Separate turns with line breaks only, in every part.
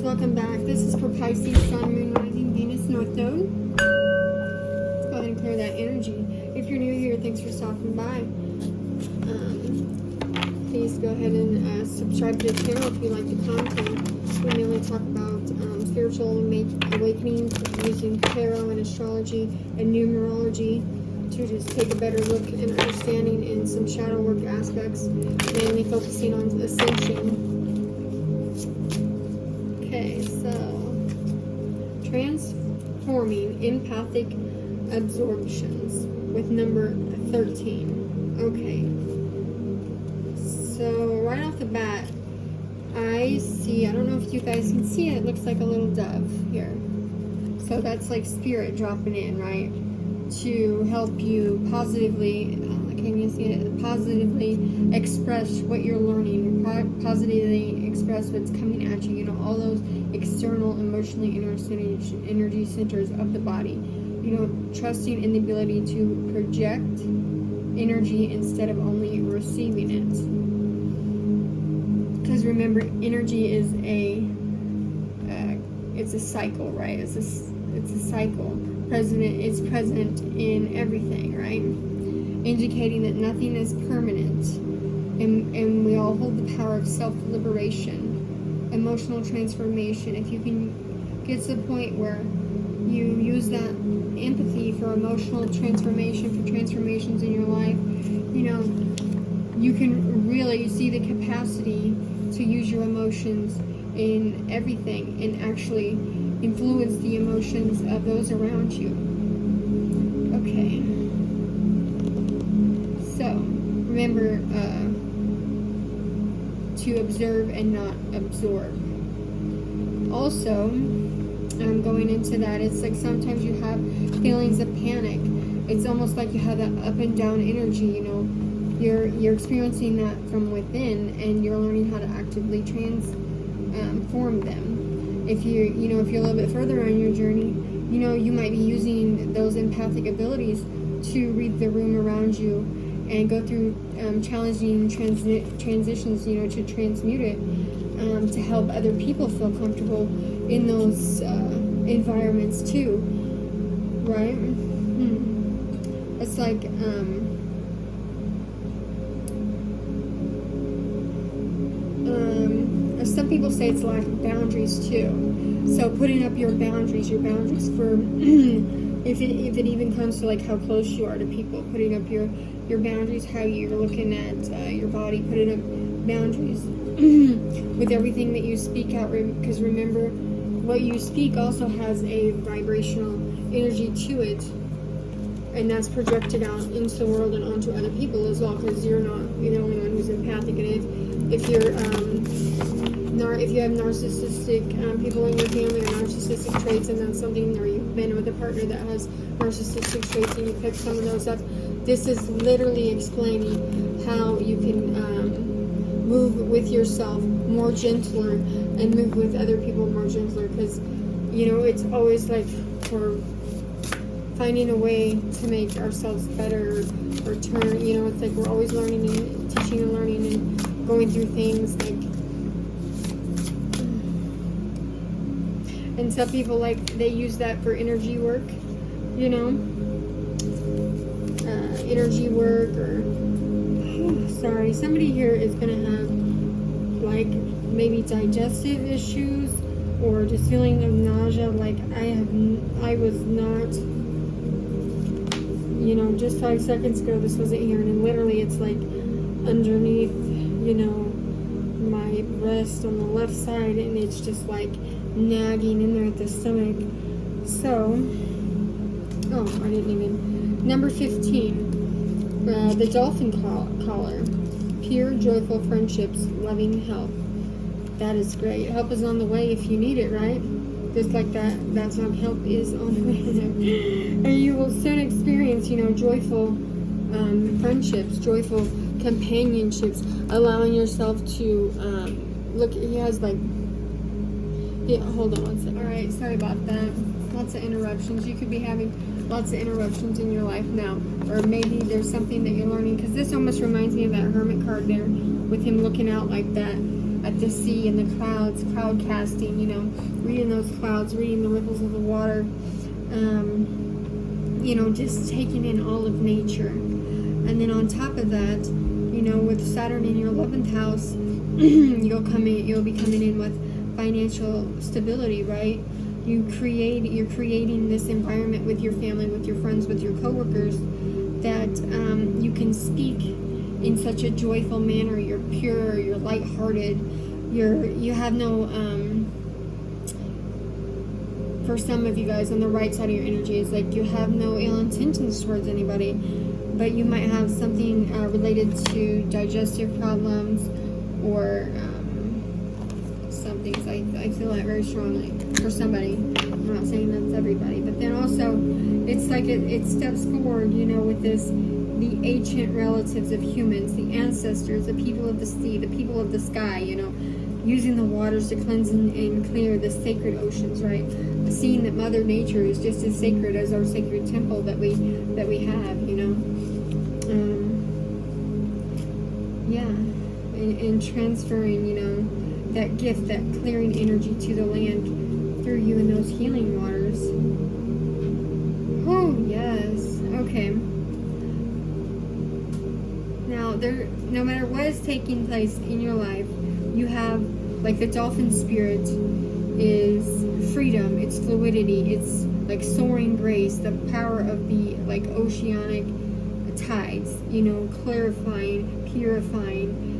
welcome back. This is for Pisces, Sun, Moon, Rising, Venus, North Node. Let's go ahead and clear that energy. If you're new here, thanks for stopping by. Please go ahead and subscribe to the channel if you like the content. We mainly talk about spiritual awakenings using tarot and astrology and numerology to just take a better look and understanding in some shadow work aspects, mainly focusing on ascension. Okay, so transforming empathic absorptions with number 13. Okay, so right off the bat, I see, I don't know if you guys can see it, it looks like a little dove here. So that's like spirit dropping in, right? To help you positively, can you see it? Positively express what you're learning, positively express what's coming at you, you know, all those external, emotionally energy centers of the body. You know, trusting in the ability to project energy instead of only receiving it. Because remember, energy is it's a cycle, right? It's a cycle. It's present in everything, right? Indicating that nothing is permanent, and we all hold the power of self-liberation, emotional transformation. If you can get to the point where you use that empathy for emotional transformation, for transformations in your life, you know, you can really see the capacity to use your emotions in everything and actually influence the emotions of those around you. Okay. So, remember to observe and not absorb. Also, going into that, it's like sometimes you have feelings of panic. It's almost like you have that up and down energy, you know. You're experiencing that from within, and you're learning how to actively transform them. If you're a little bit further on your journey, you know, you might be using those empathic abilities to read the room around you and go through challenging transitions, you know, to transmute it, to help other people feel comfortable in those environments too, right? It's like some people say it's lack of boundaries too. So putting up your boundaries for if it even comes to like how close you are to people, putting up your boundaries, how you're looking at your body, putting up boundaries with everything that you speak out, because remember, what you speak also has a vibrational energy to it, and that's projected out into the world and onto other people as well, because you're the only one who's empathic. And if you have narcissistic people in your family or narcissistic traits, and that's something, or you've been with a partner that has narcissistic traits and you pick some of those up, this is literally explaining how you can move with yourself more gentler and move with other people more gentler, because, you know, it's always like we're finding a way to make ourselves better or turn, you know, it's like we're always learning and teaching and learning and going through things like. And some people, like, they use that for energy work, you know, energy work, or, sorry, somebody here is going to have, like, maybe digestive issues, or just feeling of nausea, like, I was not, you know, just 5 seconds ago, this wasn't here, and literally it's, like, underneath, you know, my breast on the left side, and it's just, like, nagging in there at the stomach. So, I didn't even. Number 15, the dolphin collar. Pure, joyful friendships, loving help. That is great. Help is on the way if you need it, right? Just like that song, help is on the way. And you will soon experience, you know, joyful friendships, joyful companionships, allowing yourself to look. He has like. Yeah, hold on one second. Alright, sorry about that. Lots of interruptions. You could be having lots of interruptions in your life now. Or maybe there's something that you're learning. Because this almost reminds me of that hermit card there with him looking out like that. at the sea and the clouds, cloud casting, you know, reading those clouds, reading the ripples of the water, you know, just taking in all of nature. And then on top of that, you know, with Saturn in your 11th house, you'll be coming in with financial stability, right? You're creating this environment with your family, with your friends, with your coworkers, that you can speak in such a joyful manner. You're pure, you're lighthearted, you have no, for some of you guys on the right side of your energy, it's like you have no ill intentions towards anybody, but you might have something related to digestive problems or some things. I feel that very strongly for somebody. I'm not saying that's everybody, but then also it's like it steps forward, you know, with this, the ancient relatives of humans, the ancestors, the people of the sea, the people of the sky, you know, using the waters to cleanse and clear the sacred oceans, right? Seeing that Mother Nature is just as sacred as our sacred temple that we have, you know. Yeah, and transferring, you know, that gift, that clearing energy to the land through you in those healing waters. Oh, yes. Okay. Now, no matter what is taking place in your life, you have, like, the dolphin spirit is freedom, it's fluidity, it's like soaring grace, the power of the, like, oceanic tides, you know, clarifying, purifying.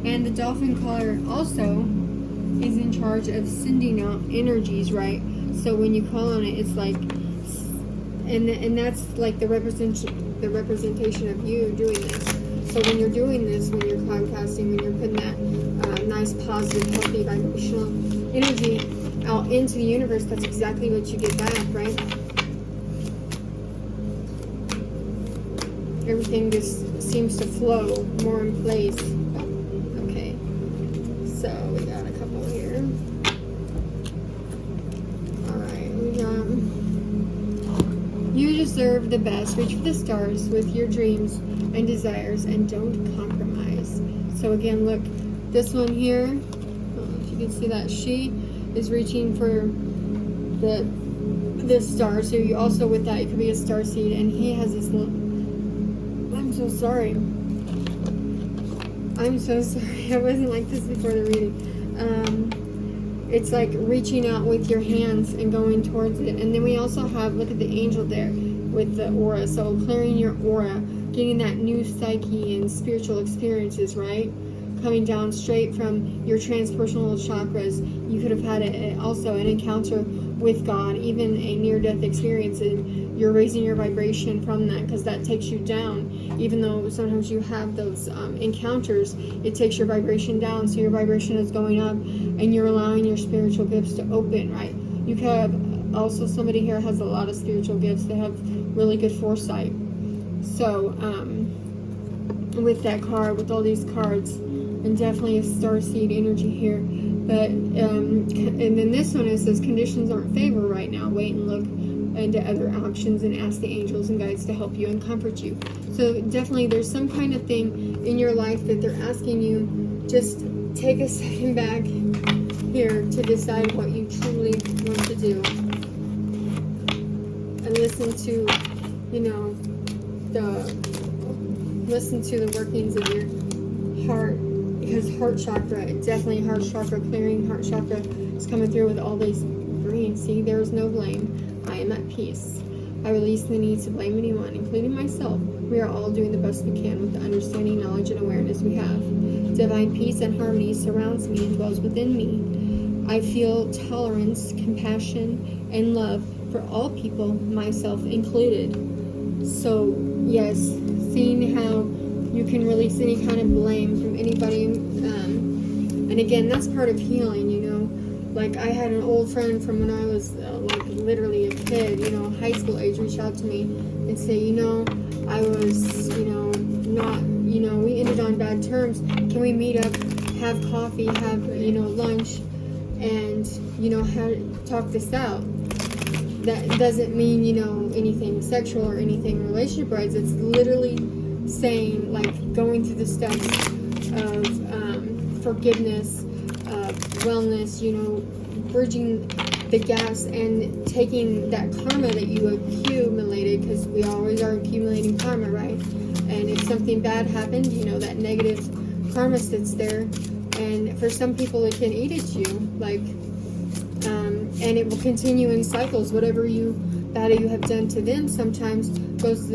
And the dolphin color also is in charge of sending out energies, right? So when you call on it, it's like, and that's like the representation of you doing this. So when you're doing this, when you're cloud casting, when you're putting that nice, positive, healthy, vibrational energy out into the universe, that's exactly what you get back, right? Everything just seems to flow more in place. Okay, so we got a couple here. Alright, we got, you deserve the best. Reach for the stars with your dreams and desires and don't compromise. So again, look, this one here, I don't know if you can see that, she is reaching for the star. So you also, with that, you could be a star seed, and he has this little, I'm so sorry. I'm so sorry. I wasn't like this before the reading. It's like reaching out with your hands and going towards it. And then we also have, look at the angel there with the aura. So clearing your aura, getting that new psyche and spiritual experiences, right? Coming down straight from your transpersonal chakras. You could have had also an encounter with God, even a near-death experience, and you're raising your vibration from that, because that takes you down. Even though sometimes you have those encounters, it takes your vibration down, so your vibration is going up, and you're allowing your spiritual gifts to open, right? You could have also, somebody here has a lot of spiritual gifts. They have really good foresight. So with that card, with all these cards, and definitely a starseed energy here. But and then this one, it says conditions aren't favorable right now. Wait and look into other options and ask the angels and guides to help you and comfort you. So definitely there's some kind of thing in your life that they're asking you, just take a second back here to decide what you truly want to do. And listen to, you know, listen to the workings of your heart. Because heart chakra, definitely heart chakra clearing, heart chakra is coming through with all these green. See, there is no blame. I am at peace. I release the need to blame anyone, including myself. We are all doing the best we can with the understanding, knowledge, and awareness we have. Divine peace and harmony surrounds me and dwells within me. I feel tolerance, compassion, and love for all people, myself included. So, yes, seeing how you can release any kind of blame from anybody, and again, that's part of healing, you know. Like, I had an old friend from when I was like literally a kid, you know, high school age, reach out to me and say, you know, I was, you know, not, you know, we ended on bad terms. Can we meet up, have coffee, have, you know, lunch, and, you know, talk this out? That doesn't mean, you know, anything sexual or anything relationship-wise. It's literally saying, like, going through the steps of forgiveness, wellness, you know, bridging the gaps and taking that karma that you accumulated, because we always are accumulating karma, right? And if something bad happened, you know, that negative karma sits there, and for some people it can eat at you, like, and it will continue in cycles. Whatever bad you have done to them sometimes goes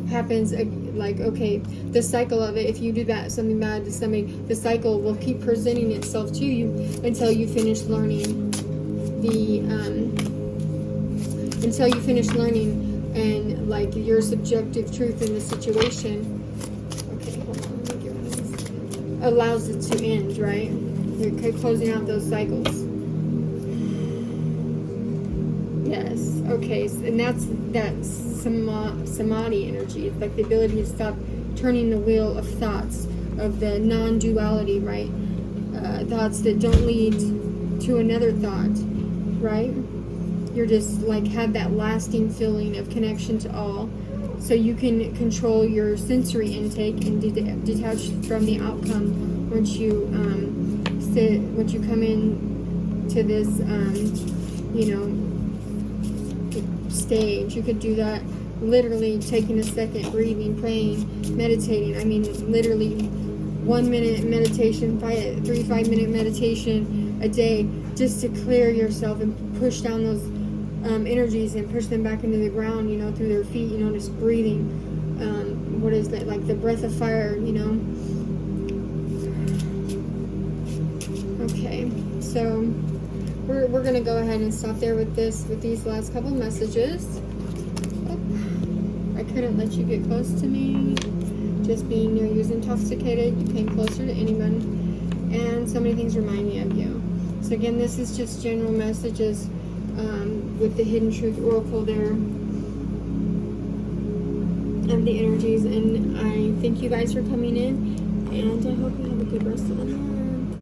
happens, like, okay, the cycle of it, if you do something bad to somebody, the cycle will keep presenting itself to you until you finish learning and like your subjective truth in the situation. Okay, hold on, let me get rid of this. Allows it to end, right? You're closing out those cycles. Yes, okay, and that's samadhi energy. It's like the ability to stop turning the wheel of thoughts, of the non-duality, right? Thoughts that don't lead to another thought, right? You're just like have that lasting feeling of connection to all, so you can control your sensory intake and detach from the outcome once you come in to this stage. You could do that literally taking a second, breathing, praying, meditating. I mean, literally 1 minute meditation, 3-5 minute meditation a day, just to clear yourself and push down those energies and push them back into the ground, you know, through their feet, you know, just breathing. What is that? Like the breath of fire, you know. Okay, so we're gonna go ahead and stop there with these last couple messages. Oh, I couldn't let you get close to me. Just being near you is intoxicated. You came closer to anyone, and so many things remind me of you. So again, this is just general messages with the Hidden Truth Oracle there of the energies, and I thank you guys for coming in, and I hope you have a good rest of the night.